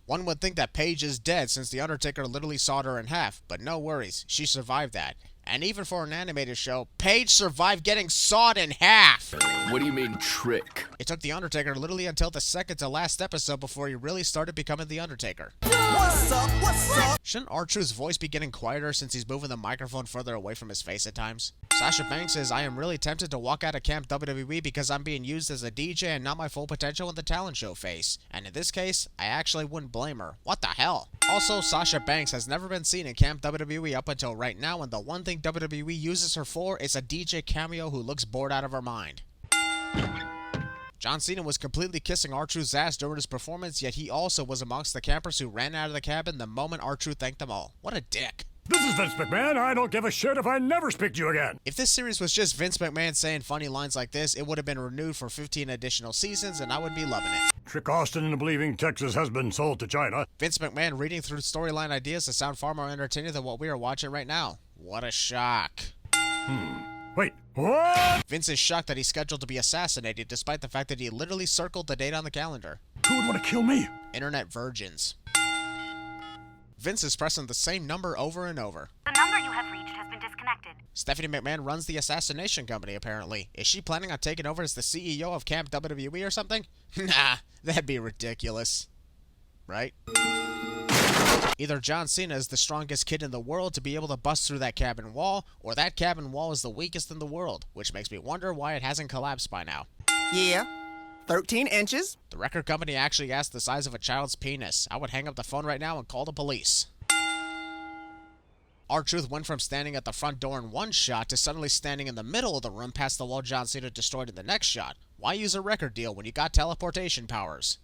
One would think that Paige is dead since The Undertaker literally sawed her in half, but no worries, she survived that. And even for an animated show, Paige survived getting sawed in half! What do you mean, trick? It took The Undertaker literally until the second to last episode before he really started becoming The Undertaker. What's up? What's up? Shouldn't R-Truth's voice be getting quieter since he's moving the microphone further away from his face at times? Sasha Banks says, I am really tempted to walk out of Camp WWE because I'm being used as a DJ and not my full potential in the talent show phase. And in this case, I actually wouldn't blame her. What the hell? Also, Sasha Banks has never been seen in Camp WWE up until right now, and the one thing WWE uses her for is a DJ cameo who looks bored out of her mind. John Cena was completely kissing R-Truth's ass during his performance, yet he also was amongst the campers who ran out of the cabin the moment R-Truth thanked them all. What a dick. This is Vince McMahon. I don't give a shit if I never speak to you again. If this series was just Vince McMahon saying funny lines like this, it would have been renewed for 15 additional seasons, and I would be loving it. Trick Austin into believing Texas has been sold to China. Vince McMahon reading through storyline ideas to sound far more entertaining than what we are watching right now. What a shock. Wait, what? Vince is shocked that he's scheduled to be assassinated despite the fact that he literally circled the date on the calendar. Who would want to kill me? Internet virgins. Vince is pressing the same number over and over. The number you have reached has been disconnected. Stephanie McMahon runs the assassination company, apparently. Is she planning on taking over as the CEO of Camp WWE or something? Nah, that'd be ridiculous. Right? Either John Cena is the strongest kid in the world to be able to bust through that cabin wall, or that cabin wall is the weakest in the world, which makes me wonder why it hasn't collapsed by now. Yeah. 13 inches. The record company actually asked the size of a child's penis. I would hang up the phone right now and call the police. R-Truth went from standing at the front door in one shot to suddenly standing in the middle of the room past the wall John Cena destroyed in the next shot. Why use a record deal when you got teleportation powers?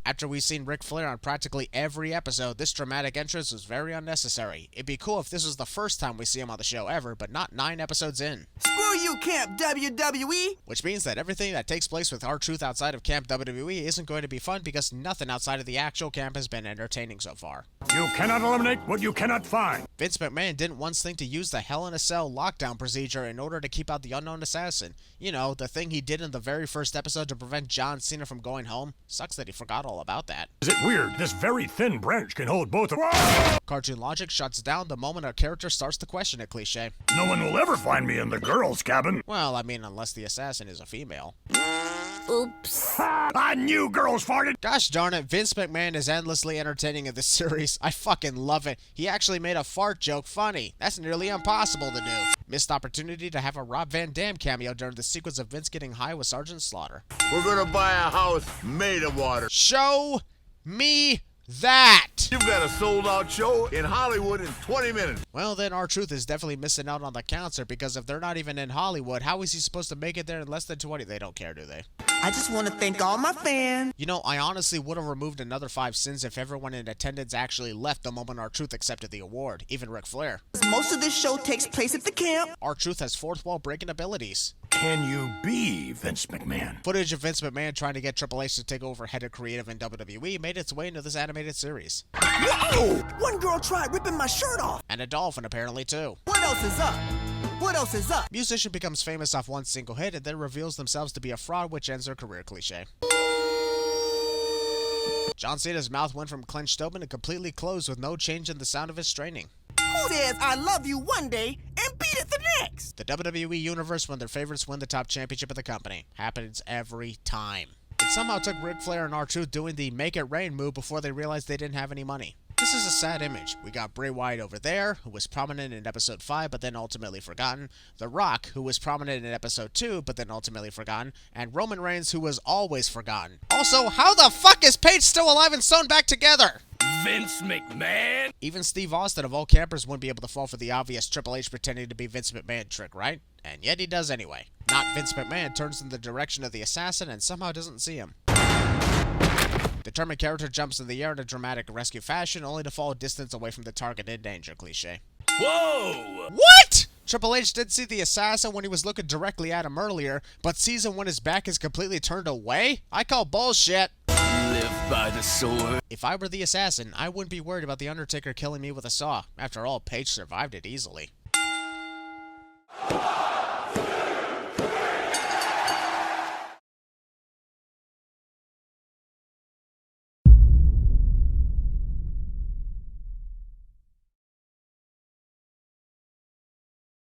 After we've seen Ric Flair on practically every episode, this dramatic entrance was very unnecessary. It'd be cool if this was the first time we see him on the show ever, but not 9 episodes in. Screw you, Camp WWE. Which means that everything that takes place with R-Truth outside of Camp WWE isn't going to be fun because nothing outside of the actual camp has been entertaining so far. You cannot eliminate what you cannot find. Vince McMahon didn't once think to use the Hell in a Cell lockdown procedure in order to keep out the unknown assassin. You know, the thing he did in the very first episode to prevent John Cena from going home. Sucks that he forgot all about that. Is it weird? This very thin branch can hold both of... Cartoon logic shuts down the moment a character starts to question a cliche. No one will ever find me in the girls' cabin. Well, I mean, unless the assassin is a female. Oops. I knew girls farted. Gosh darn it, Vince McMahon is endlessly entertaining in this series. I fucking love it. He actually made a fart joke funny. That's nearly impossible to do. Missed opportunity to have a Rob Van Dam cameo during the sequence of Vince getting high with Sergeant Slaughter. We're gonna buy a house made of water. Show me that! You've got a sold-out show in Hollywood in 20 minutes. Well, then R-Truth is definitely missing out on the concert because if they're not even in Hollywood, how is he supposed to make it there in less than 20? They don't care, do they? I just want to thank all my fans. You know, I honestly would have removed another 5 sins if everyone in attendance actually left the moment R-Truth accepted the award, even Ric Flair. Most of this show takes place at the camp. R-Truth has fourth wall breaking abilities. Can you be Vince McMahon? Footage of Vince McMahon trying to get Triple H to take over head of creative in WWE made its way into this animated series. Whoa! One girl tried ripping my shirt off. And a dolphin apparently too. What else is up? What else is up? Musician becomes famous off one single hit and then reveals themselves to be a fraud, which ends their career cliche. John Cena's mouth went from clenched open to completely closed with no change in the sound of his straining. Who says I love you one day and beat it the next? The WWE Universe, when their favorites win the top championship of the company. Happens every time. It somehow took Ric Flair and R-Truth doing the make it rain move before they realized they didn't have any money. This is a sad image. We got Bray Wyatt over there, who was prominent in episode 5 but then ultimately forgotten, The Rock, who was prominent in episode 2 but then ultimately forgotten, and Roman Reigns, who was always forgotten. Also, how the fuck is Paige still alive and sewn back together? Vince McMahon? Even Steve Austin of all campers wouldn't be able to fall for the obvious Triple H pretending to be Vince McMahon trick, right? And yet he does anyway. Not Vince McMahon turns in the direction of the assassin and somehow doesn't see him. Determined character jumps in the air in a dramatic rescue fashion, only to fall a distance away from the target in danger cliche. Whoa! What?! Triple H did see the assassin when he was looking directly at him earlier, but sees him when his back is completely turned away? I call bullshit! Live by the sword. If I were the assassin, I wouldn't be worried about The Undertaker killing me with a saw. After all, Paige survived it easily.